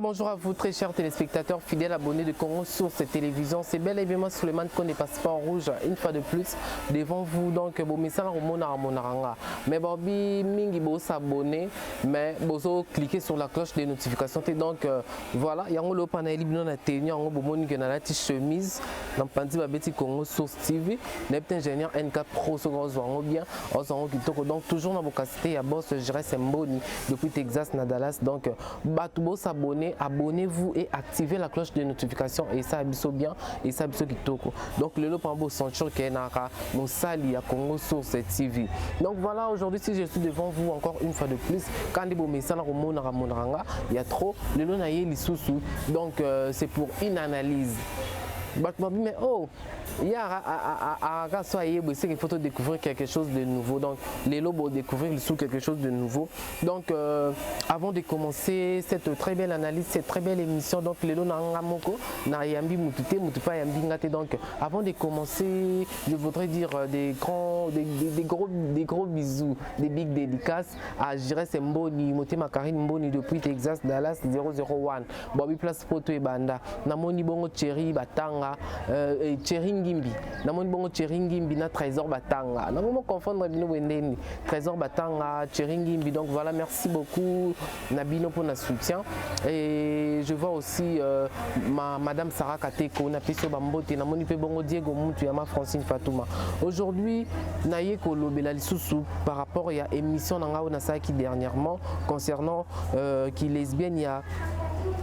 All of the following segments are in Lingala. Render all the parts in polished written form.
bonjour à vous très chers téléspectateurs fidèles abonnés de Congo Source Télévision. C'est bel et bien moi Suleiman Kone Passeport Rouge une fois de plus devant vous. Donc bon message au monaranga. Mais Bobby mingi bo s'abonner mais bozo cliquer sur la cloche des notifications. Donc voilà, yango lo panel libno na tenir yango bo moni que na la chemise dans pandi babeti Congo Source TV. N'est ingénieur NK Pro secondes wango bien ozango kitoko. Donc toujours na bokasité ya boss je reste mboni depuis Texas na Dallas. Donc batubo s'abonner, abonnez-vous et activez la cloche de notification et ça abisso bien et ça abisso kitoko. Donc le lot pambo sentir que naka mosali à Congo Source TV. Donc voilà, aujourd'hui si je suis devant vous encore une fois de plus quand des beaux messages il y a trop le lot na yé lisusu. Donc c'est pour une analyse. Mais oh, il y a il faut découvrir quelque chose de nouveau. Donc les lobos découvrir quelque chose de nouveau. Donc avant de commencer cette très belle analyse, cette très belle émission, donc les donc avant de commencer, je voudrais dire des gros bisous, des big dédicaces à Jires Mboni, Motema Karine Mboni depuis Texas, Dallas 001. Bobby Place Poto et Banda, Namoni Bongo Cherry Batanga. Cheringimbi, namoni bongo Cheringimbi na Trésor Batanga. Namoni confondre bino wendeni Trésor Batanga, Cheringimbi. Donc voilà, merci beaucoup Nabino pour notre soutien. Et je vois aussi Madame Sarah Kateko, na piso bambote, namoni pe bongo Diego Moutou Yama Francine Fatouma. Aujourd'hui, naye kolobela lisusu par rapport à émission nanga na saki dernièrement concernant qui lesbienne ya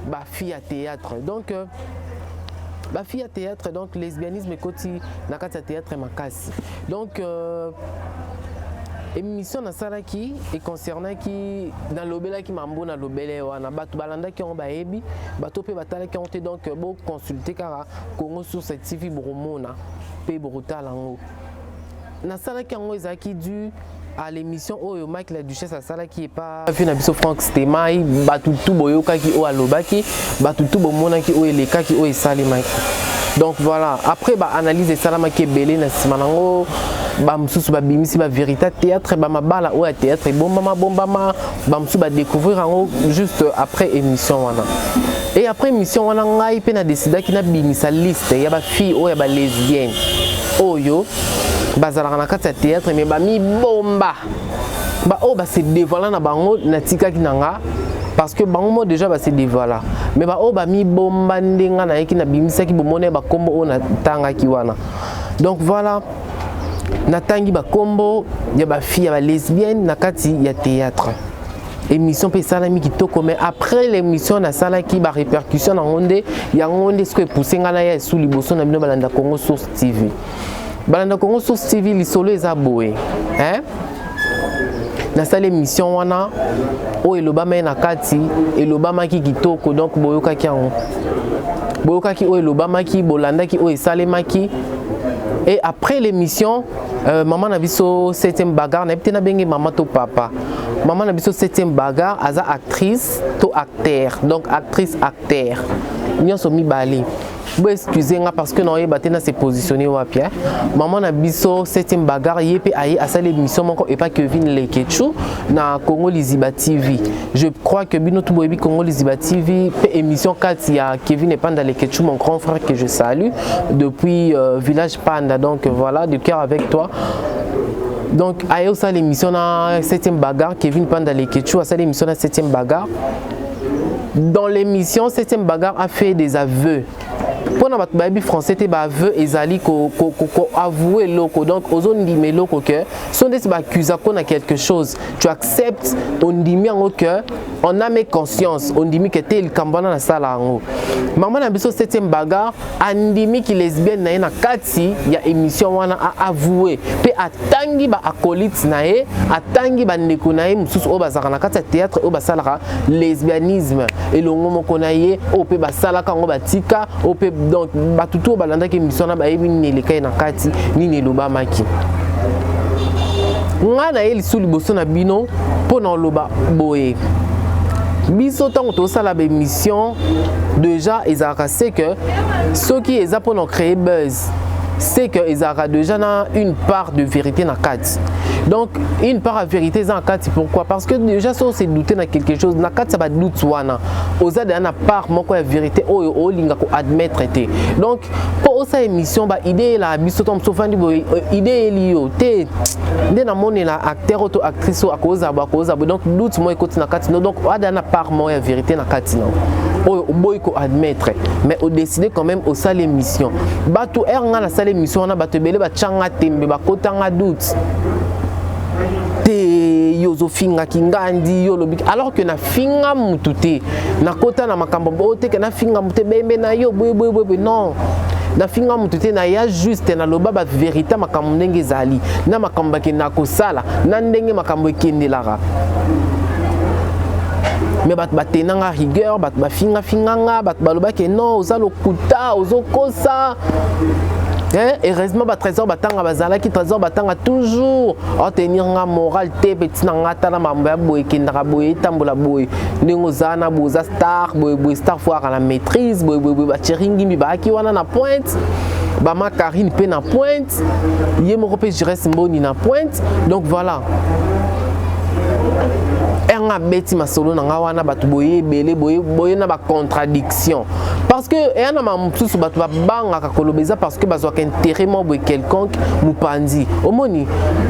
ba fille à théâtre. Donc ma fille à théâtre, donc lesbianisme et koti nakata théâtre makasi. Donc émission na sala qui est concernant qui dans l'obéla qui mambo na l'obélé wana batu balanda qui ont baebi bato pe batala qui ont été donc beau consulter car Congo Source TV boromona pe borotala ngo na sala qui ont ezaki du à l'émission Oyo Mike la Duchesse à Sala qui est pas vu na biso Franck Stemai batutu boyoka ki o alobaki batutu bomona ki o eleka ki o esali Mike. Donc voilà, après ba analyse de salama qui est belé na simanango ba msusu ba bimisi ba vérité théâtre ba mabala o théâtre bombama ba msusu ba découvrir en juste après émission wana. Et après émission wana ngai pe na décida ki na bimisa liste ya ba fille o ya ba lesbienne oyo bazalaka na kati ya théâtre mais ba mi bomba ba o ba se dévoiler na bango na tika kinanga parce que bango déjà ba se dévoiler mais ba o ba mi bomba ndenga na yeki na bimisa ki bomone ba kombo o na tanga ki wana. Donc voilà, na tangi ba kombo ya ba fille ya ba lesbienne na kati ya théâtre. Émission pe salami kitoko mais après l'émission na sala ki ba répercussion na ngonde ya ngonde ce que pousser ngala ya sous liboso na bino balanda Congo Source TV. Balanda Congo Source TV lisolo eza boye hein na sala émission wana o elobama na kati elobama ki kitoko donc boyoka ki yango boyoka ki o elobama ki bolanda ki o esalema ki. Et après l'émission maman na biso 7e bagarre na bitena benge maman to papa maman na biso 7e bagarre aza actrice to acteur donc actrice acteur nyonso mibale. Bon excusez-moi parce que non batena s'est positionné au pied. Maman na biso 7e bagarre yepé aye à cette émission moko et pas Kevin Lekechu na Congo Liziba TV. Je crois que bino tout boyebi Congo Liziba TV émission 4 il y a Kevin et Panda Lekechu mon grand frère que je salue depuis village Panda. Donc voilà, de cœur avec toi. Donc aye ça l'émission na 7e bagarre Kevin Panda Lekechu à cette émission na 7e bagarre. Dans l'émission 7e bagarre a fait des aveux. Pour notre baby français, tu aveu ezali ko avouer loko donc aux on dit mais loko que sont des accusés qu'on a quelque chose tu acceptes on dit mi en cœur on a mes conscience on dit mi que tel kambana na sala ngo maman na biso 7e bagarre andimi ki lesbienne na na kati ya émission wana a avouer pe atangi ba acolytes na e atangi ba ndeko na e mususu o bazaka na kati ya théâtre o basalaka lesbianisme et longo moko na ye o pe basalaka ngo batika o pe donc batutu balanda ke mission na ba yebi ni lekai na kati ni ne loba maki nga na eli suli boso na bino pona loba boye biso tant to sala ba émission déjà ezaka c'est que ceux qui eza pona créer buzz c'est que ezaka déjà na une part de vérité na kati Donc une part à vérité en kati, pourquoi? Parce que déjà si on s'est douté dans quelque chose na kati ça va doute wana oza de na part moko ya vérité o linga ko admettre té. Donc pour ça émission ba idée la biso tom sofandi bo idée liyo té ndé na moni la acteur auto actrice a cause donc doute moi écoute na kati donc ada na part mo ya vérité na kati non o boy ko admettre mais au décider quand même au salle émission batu nga na salle émission na batu belé ba changa tembe ba kotanga doute te yozo finga kingandi yo lobi alors que na finga mututé na kota na makambo bote que na finga muté bembe na yo boy non na finga mututé na ya juste na loba ba vérité makambo ndenge zali na makambo ke na kosala na ndenge makambo ekendelara mais bat batenanga rigueur bat ba finga nga bat baloba ke non oza lokuta ozokosa. Heureusement, ba trésor batanga bazala qui trésor batanga toujours en tenir nga moral te petit nga tala mamba boy kindra boy tambola boy ndingo zana boza star boy star fois à la maîtrise boy ba chiringi mi ba ki wana na pointe ba ma Karine pe na pointe yé mo repé je reste mboni na pointe donc voilà. Nga beti masolo na nga wana batu boye belé boye na ba contradiction parce que et na mamsusu batu ba banga ka kolobeza parce que bazwa intérêt mo boye quelconque mupandi omoni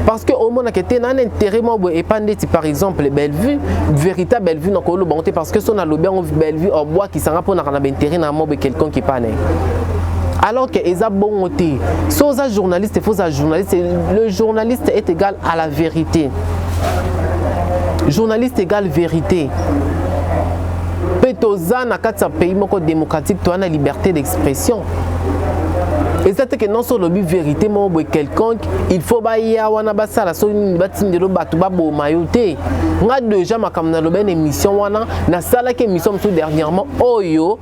parce que omona que te na intérêt mo boye epandeti par exemple Bellevue véritable Bellevue na kolo bonté parce que son a lobé en Bellevue au bois qui sanga pona na intérêt na mo boye quelconque qui pané alors que eza bon té so za journaliste faux za journaliste le journaliste est égal à la vérité. Journaliste égale vérité. Petoza na kati pays moko démocratique toi na liberté d'expression. Et c'est que non seulement le vérité mo boy quelconque il faut ba ya wana basala so ni batindelo batu ba bo mayote. Nga déjà makamna lo ben émission wana na sala ke émission tout dernièrement oyo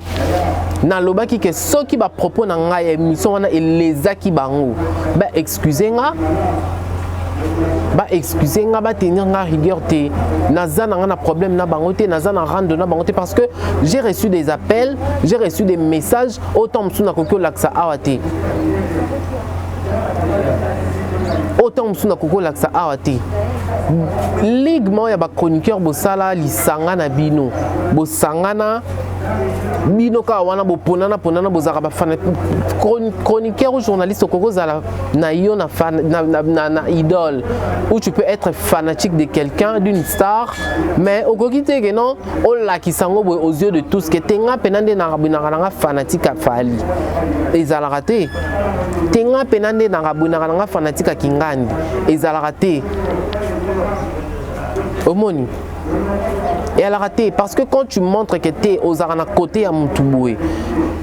na loba ki ke so ki ba propos na nga émission wana et les aki bango. Ba excusez nga ba excuser nga ba tenir nga rigueur te naza na problème na bangote naza na rendre na bangote parce que j'ai reçu des appels j'ai reçu des messages autant msuna kokyo laksa awate autant msuna kokyo laksa awate ligue mo ya ba chroniqueur bosala lisanga na bino bosangana bino ka wana boponana bozaka ba fan chroniqueur ou journaliste kokozala na yo na fan na idole où tu peux être fanatique de quelqu'un d'une star mais okokite ke non o la kisango aux yeux de tous que tenga penande na rabuna fanatique a fali ezala raté tenga penande na rabuna fanatique a kingandi ezala raté omoni. Et elle a raté parce que quand tu montres que tu es aux arana côté à Moutouboé,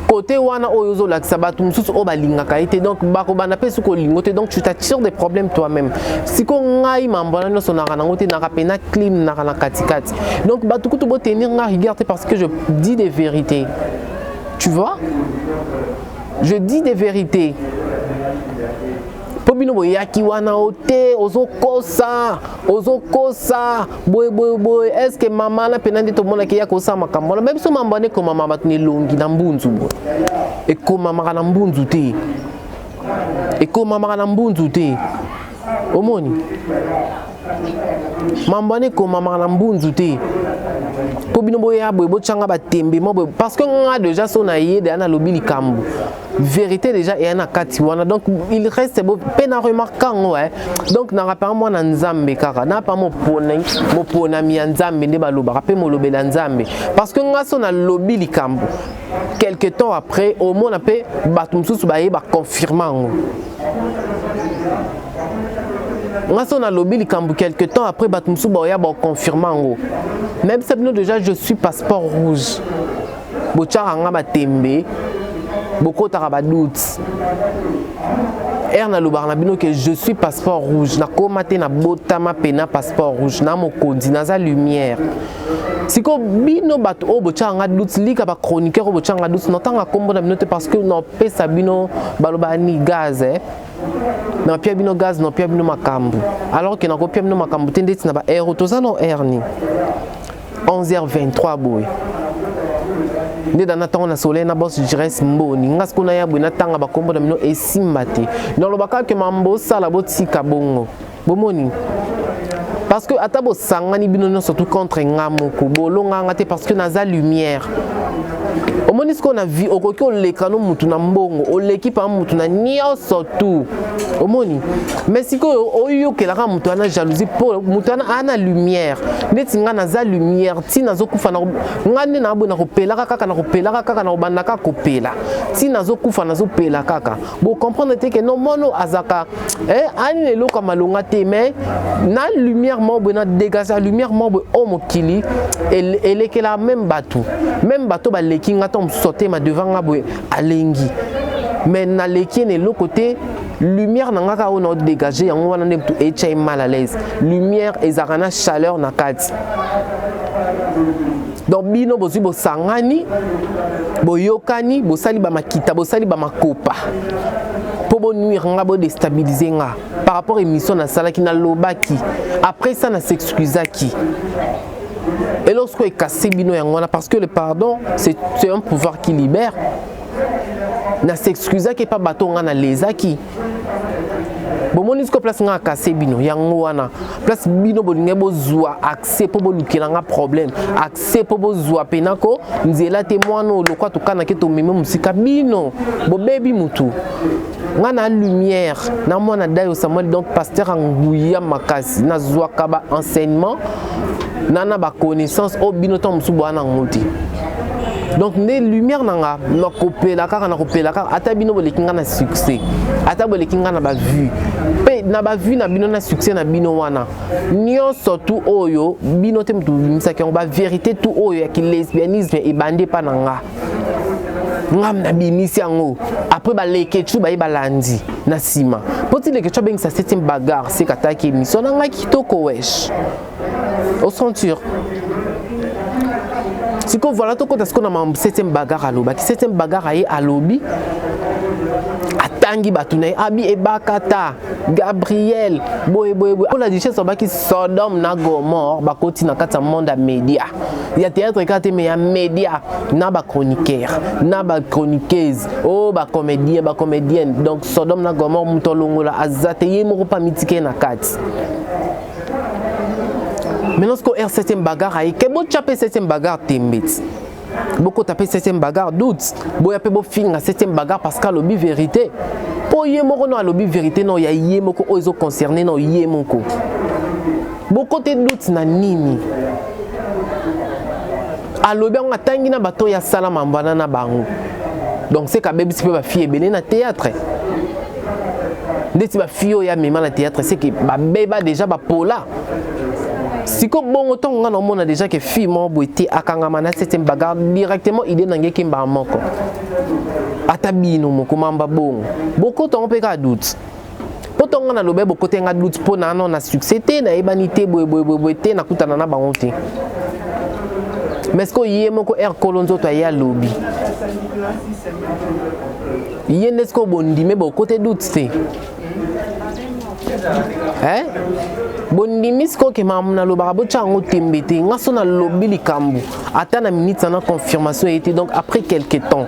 côté wana oyozo la sabatu mususu obalinga kaite donc bako banape suko lingote donc tu t'attires des problèmes toi-même. Si ko ngai mambana no sonara nangote na rapena clim na kana katikati. Donc batuku to tenir nga regarder parce que je dis des vérités. Tu vois? Je dis des vérités. Pobino boyaki wana ote ozokosa boy est-ce que maman na penande to mona ke ya kosa makambo même so mambane ko mama batuni longi na mbunzu bo e ko mama na mbunzu te omoni mambane ko mama na mbunzu te pobino boya boy bochanga batembe mo parce que nga déjà so na yede ana lobili kambu vérité déjà et na kati wana donc il reste beau pena remarquant ouais donc na rappel moi na nzambe kaka na pas mo pona mi nzambe nde baloba rappel mo lobela nzambe parce que nga so na lobili kambu quelque temps après au moins na pe batumsusu ba yeba confirmant nga so na lobili kambu quelque temps après batumsusu ba yeba confirmant même si déjà je suis passeport rouge bochara nga batembe beaucoup de doutes. Na lobarna bino que je suis passeport rouge na komate na botama pena passeport rouge na mokondi na za lumière siko bino bato o bochanga doutes lika ba chroniqueur o bochanga doutes notanga kombo na bino te parce que no pesa bino baloba ni gaz na pia bino gaz no pia bino makambu alors que na ko pia bino makambu tendeti na ba air toza no air ni 11h23 boy. Nde dans natanga na soleil na boss jires mboni ngasko na ya bwina tanga bakombo na mino esimbate dans le baka que mambo sala botika bongo bomoni parce que atabo sangani bino surtout contre ngamoko bolonga te parce que naza lumière. Au moins ce qu'on a vu au coco les canaux mutuna mbongo au l'équipe en mutuna nio surtout au moni mais si ko oyo ke la mutuna jalousie pour mutuna ana lumière netinga naza lumière ti nazokufa na ngani na bona kopela kaka na kopela kaka na bandaka kopela ti nazokufa nazopela kaka bo comprendre te que non mono azaka ani lelo kama longa te mais na lumière mo bona dégager lumière mo o mokili elle est que la même bateau ba lekinga tom sauter ma devant ngabwe alengi mais na leki ne l'autre côté lumière na ngaka on dégager yango wana ndemtu etchai mal à l'aise lumière ezarana chaleur na kati donc bino bozi bo sangani boyokani bosali ba makita bosali ba makopa pour bon nuire nga bo déstabiliser nga par rapport à émission na sala ki na lobaki après ça na s'excusaki. Et lorsqu'on est cassé bino yangona parce que le pardon c'est un pouvoir qui libère. Na s'excusa qui pas bateau na lezaki. Bon mon disco place nga cassé bino yangona place bino bolinge bozwa accès pour bolukela nga problème accès pour bozwa penako nzela témoin no lokwa to kana ke to meme musika bino bo baby mutu. Nga na lumière na mona dayo Samuel donc pasteur Nguya Makasi na zwa kaba enseignement nana ba connaissance au binoton msubwana ngoti donc ne lumière nanga na kopela kaka ata bino bolekinga na succès ata bolekinga na ba vue pe na ba vue na bino na succès na bino wana nyo surtout oyo bino te mtu misaki ba vérité tout oyo ya ki lesbianisme e bande pa nanga ngam na binisi yango après ba lekechu ba balandi na sima poti lekechu beng sa septième bagarre c'est kataki émission nanga kitoko wesh au ceinture. Si qu'on voilà tout quand est-ce qu'on a ma septième bagarre à l'obi, septième bagarre à l'obi, à Tanguy Batounay, Abi et Bakata, Gabriel, boy. Pour la richesse on va qui Sodome na Gomorre, bakoti na kata monde média. Il y a théâtre kate mais il y a média, na ba chroniqueur, na ba chroniqueuse, oh ba comédienne. Donc Sodome na Gomorre mutolongola azate yemo pas mitike na kati. Mais lorsqu'on a 7e bagarre, que bon chapé 7e bagarre tembet. Beaucoup tapé 7e bagarre doute. Bon y a peu beau fin à 7e bagarre parce qu'à lobby vérité. Pour y moko no à lobby vérité non y a y moko ozo concerné non y moko. Beaucoup de doute na nini. À lobby on a tangi na bateau ya sala mambana na bango. Donc c'est qu'à bébé peut ba fille belé na théâtre. Dès que ba fille ya même na théâtre c'est que ba bébé déjà ba pola. Si comme bon autant on a déjà que fille mon beauté à kangamana c'est une bagarre directement idée n'engage qui m'a manqué atabino mon comment bon beaucoup de temps on peut pas doute pourtant on a le beaucoup de temps doute pour na non na succès na ebanité boité na kutana na bangote mais ce que yé mon ko air colonzo to ya lobby yé n'est-ce que bondi mais beaucoup de doute c'est hein bondimis ko ke mamna lo barabo chango tembete ngaso na lobi likambu ata na minute na confirmation était donc après quelques temps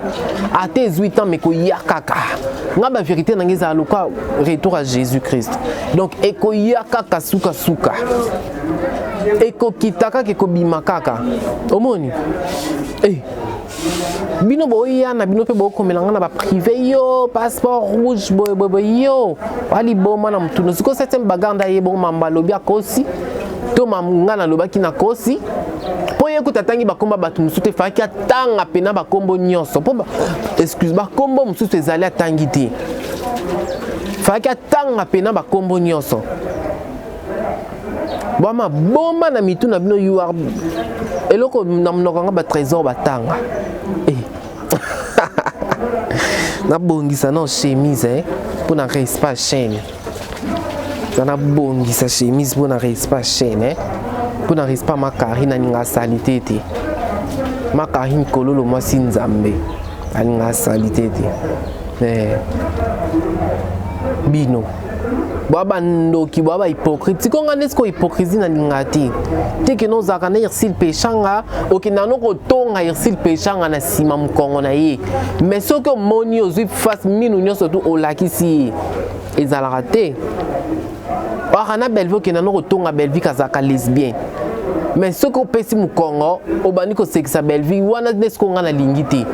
à tes 8 ans mais ko yakaka nga ba vérité na ngeza loka retour à Jésus-Christ donc eko yakaka suka eko kitaka ke ko bimakaka omoni bino boya na bino pe boko melanga na ba privé yo passeport rouge boy yo ali boma na mtu no siko 7e baganda ye bon mamba lobi akosi to mamnga na loba ki na kosi po ye kutatangi bakomba batu musute faki atanga pena bakombo nyonso po excuse bakombo musute ezali atangi te faki atanga pena bakombo nyonso bama bomba na mitu na bino you are eloko na mnokanga ba trésor batanga na bongisa na chemise pour na respect chaîne na bongisa chemise pour na respect chaîne pour na respect makari na ninga salité te makari kololo mwasi nzambe alinga salité te bino baba ndoki baba hypocrite siko ngane siko hypocrisie na lingati te ke nos akana irsil pechanga okinano ko tonga irsil pechanga na sima mkongo na ye mais soko moni ozui face minu nyoso tu olakisi ezalaka te Arana Belleville qui n'a pas retourné à Belleville kazaka lesbien. Mais ce qu'on peut si au Congo, au baniko c'est que sa Belleville, ou on a des ce qu'on a la lingité.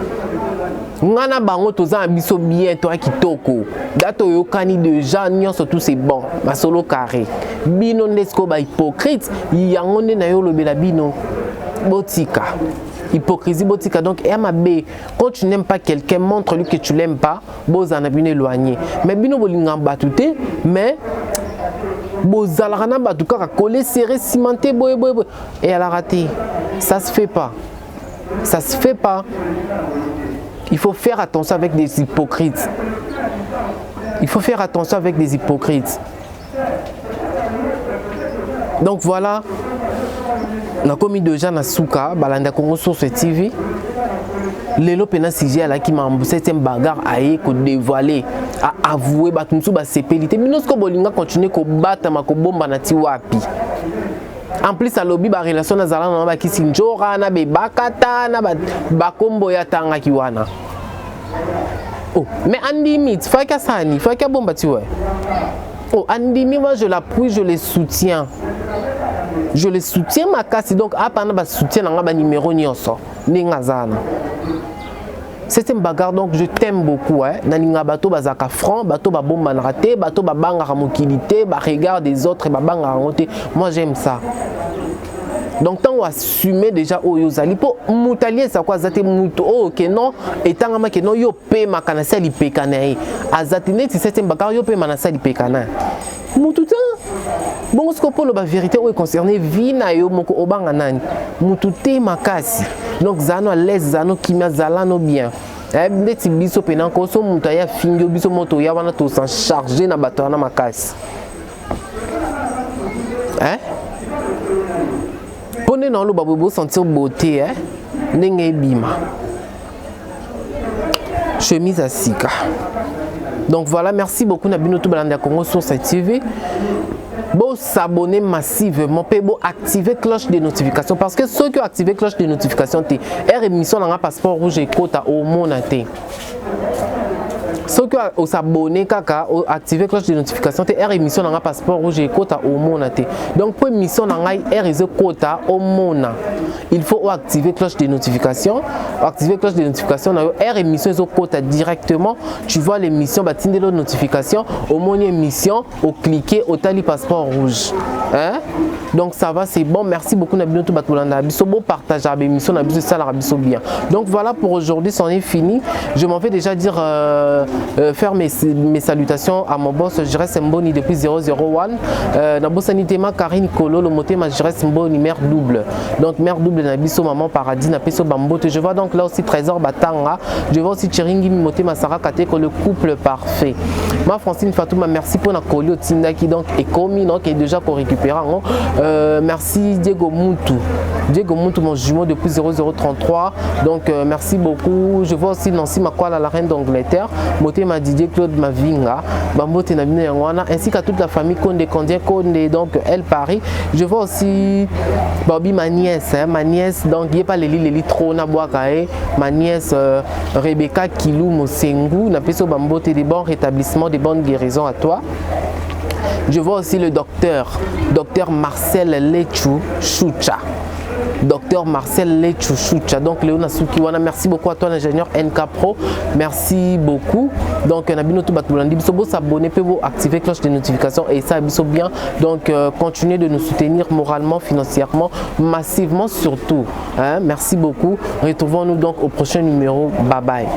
Ngana bango toza biso bien toi kitoko dato yo kani déjà nyonso tout c'est bon masolo carré bino ndesko ba hypocrite yango nde na yo lobela bino botika hypocrisie botika donc MAB quand tu n'aimes pas quelqu'un montre-lui que tu l'aimes pas bozana bino éloigné mais bino bolinga batute mais bozalaka na batu kaka collé serré cimenté boy et elle a raté ça se fait pas Il faut faire attention avec des hypocrites. Il faut faire attention avec des hypocrites. Donc voilà, on a commis déjà na souka, balanda Congo Source TV. Lelo pena sujet là qui m'a emboussé un bagarre à ko dévoiler, à avouer batunsu ba sépélité. Minosko bolinga continuer ko battre ma ko bomba na ti wapi. En plus à lobby ba relation na zala na ba kisinjora na be bakata na ba kombo ya tanga kiwana. Oh, mais Andimi, tu fais qu'à ça, il faut qu'à bomba tu vois. Oh, Andimi, moi je l'appuie, je les soutiens. Je les soutiens ma casse donc à pendant ba soutien na ba numéro nyonso. Ningazana. C'est une bagarre donc je t'aime beaucoup hein. Naninga bato bazaka franc, bato ba bomba na raté, bato ba banga ramokilité, ba regard des autres et ba banga raté. Moi j'aime ça. Donc tant on assumer déjà au yozali po mutalier ça quoi zate muto oh que non et tant ma que non yo pe makana sali pe kana azatine si c'est un bagarre yo pe manasa li pe kana mututa bon ce qu'on peut la vérité ou concerné vie na yo moko obanga nani mutute makasi donc zano les zano kimia zalano bien ndeti biso pena ko so mutaya fingo biso moto ya wana to s'en charger na bato na makasi Pone non le babo sentir beauté hein ndenge bima chemise à sika. Donc voilà, merci beaucoup Nabino tout balanda Congo Source TV. Bon s'abonner massivement, bon activer cloche de notification parce que ceux qui ont activé cloche de notification t'es émission dans un passeport rouge et quota au monde ceux qui ont s'abonner kaka ou activer cloche de notification t'es émission dans un passeport rouge et quota au monde donc pour émission dans un réseau quota au monde il faut activer cloche de notification dans émission au quota directement tu vois l'émission batinde de notification au monde émission au cliquer au tali passeport rouge hein donc ça va c'est bon merci beaucoup Nabino tout batulanda biso bon partage à l'émission na biso ça la biso bien donc voilà pour aujourd'hui c'en est fini je m'en vais déjà dire faire mes salutations à mon boss je reste Mboni depuis 001 na bosanité ma Karine Kolo le moté ma je reste Mboni mère double donc mère double na biso maman paradis na peso bambote je vois donc là aussi Trésor Batanga je vois aussi Chiringi moté ma Sarah Kateko le couple parfait ma Francine Fatouma merci pour na Kolio Tindaki donc et commis donc est déjà qu'on récupère merci Diego Moutou mon jumeau depuis 0033 donc merci beaucoup je vois aussi Nancy Makwala la reine d'Angleterre moté ma Didier Claude Mavinga Bambote Nabino Yangwana ainsi qu'à toute la famille Konde donc elle Paris je vois aussi Bobby ma nièce donc il n'y a pas les lits trop na boakae ma nièce Rebecca Kilou Mosengu na peso Bambote des bons rétablissements des bonnes guérisons à toi. Je vois aussi le docteur Marcel Lechou Choucha. Docteur Marcel Lechou Choucha. Donc Léona Soukiwana, merci beaucoup à toi l'ingénieur NK Pro. Merci beaucoup. Donc Nabino tout batulandi biso s'abonner peut vous activer cloche de notification et ça biso bien. Donc continuez de nous soutenir moralement, financièrement, massivement surtout. Hein? Merci beaucoup. Retrouvons-nous donc au prochain numéro. Bye bye.